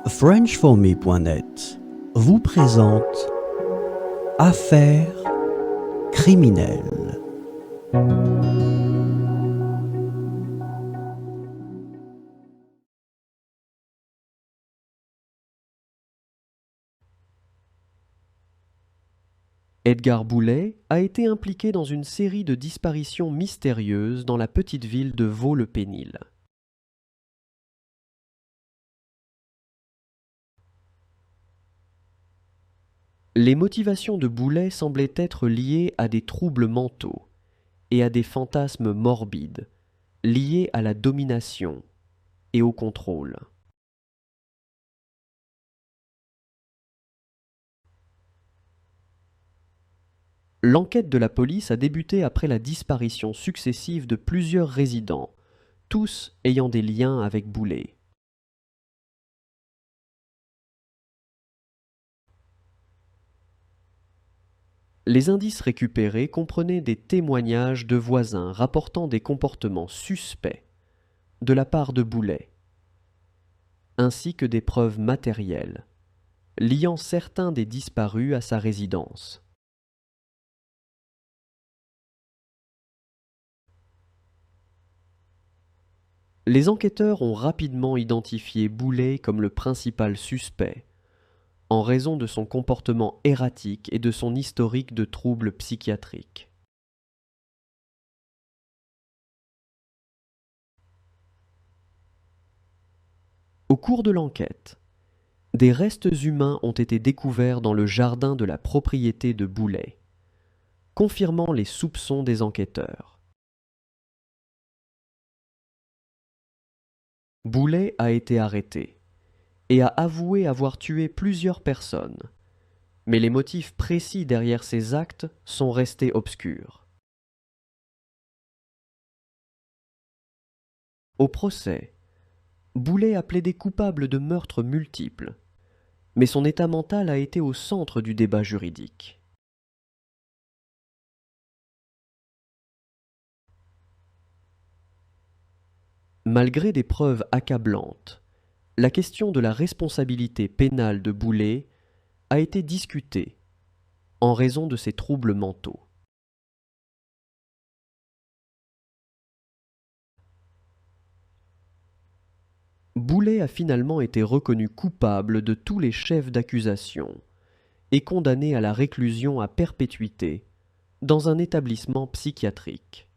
FrenchForMe.net vous présente Affaires criminelles. Edgar Boulet a été impliqué dans une série de disparitions mystérieuses dans la petite ville de Vaux-le-Pénil. Les motivations de Boulet semblaient être liées à des troubles mentaux et à des fantasmes morbides, liés à la domination et au contrôle. L'enquête de la police a débuté après la disparition successive de plusieurs résidents, tous ayant des liens avec Boulet. Les indices récupérés comprenaient des témoignages de voisins rapportant des comportements suspects de la part de Boulet, ainsi que des preuves matérielles liant certains des disparus à sa résidence. Les enquêteurs ont rapidement identifié Boulet comme le principal suspect, en raison de son comportement erratique et de son historique de troubles psychiatriques. Au cours de l'enquête, des restes humains ont été découverts dans le jardin de la propriété de Boulet, confirmant les soupçons des enquêteurs. Boulet a été arrêté et a avoué avoir tué plusieurs personnes, mais les motifs précis derrière ces actes sont restés obscurs. Au procès, Boulet a plaidé coupable de meurtres multiples, mais son état mental a été au centre du débat juridique. Malgré des preuves accablantes, la question de la responsabilité pénale de Boulet a été discutée en raison de ses troubles mentaux. Boulet a finalement été reconnu coupable de tous les chefs d'accusation et condamné à la réclusion à perpétuité dans un établissement psychiatrique.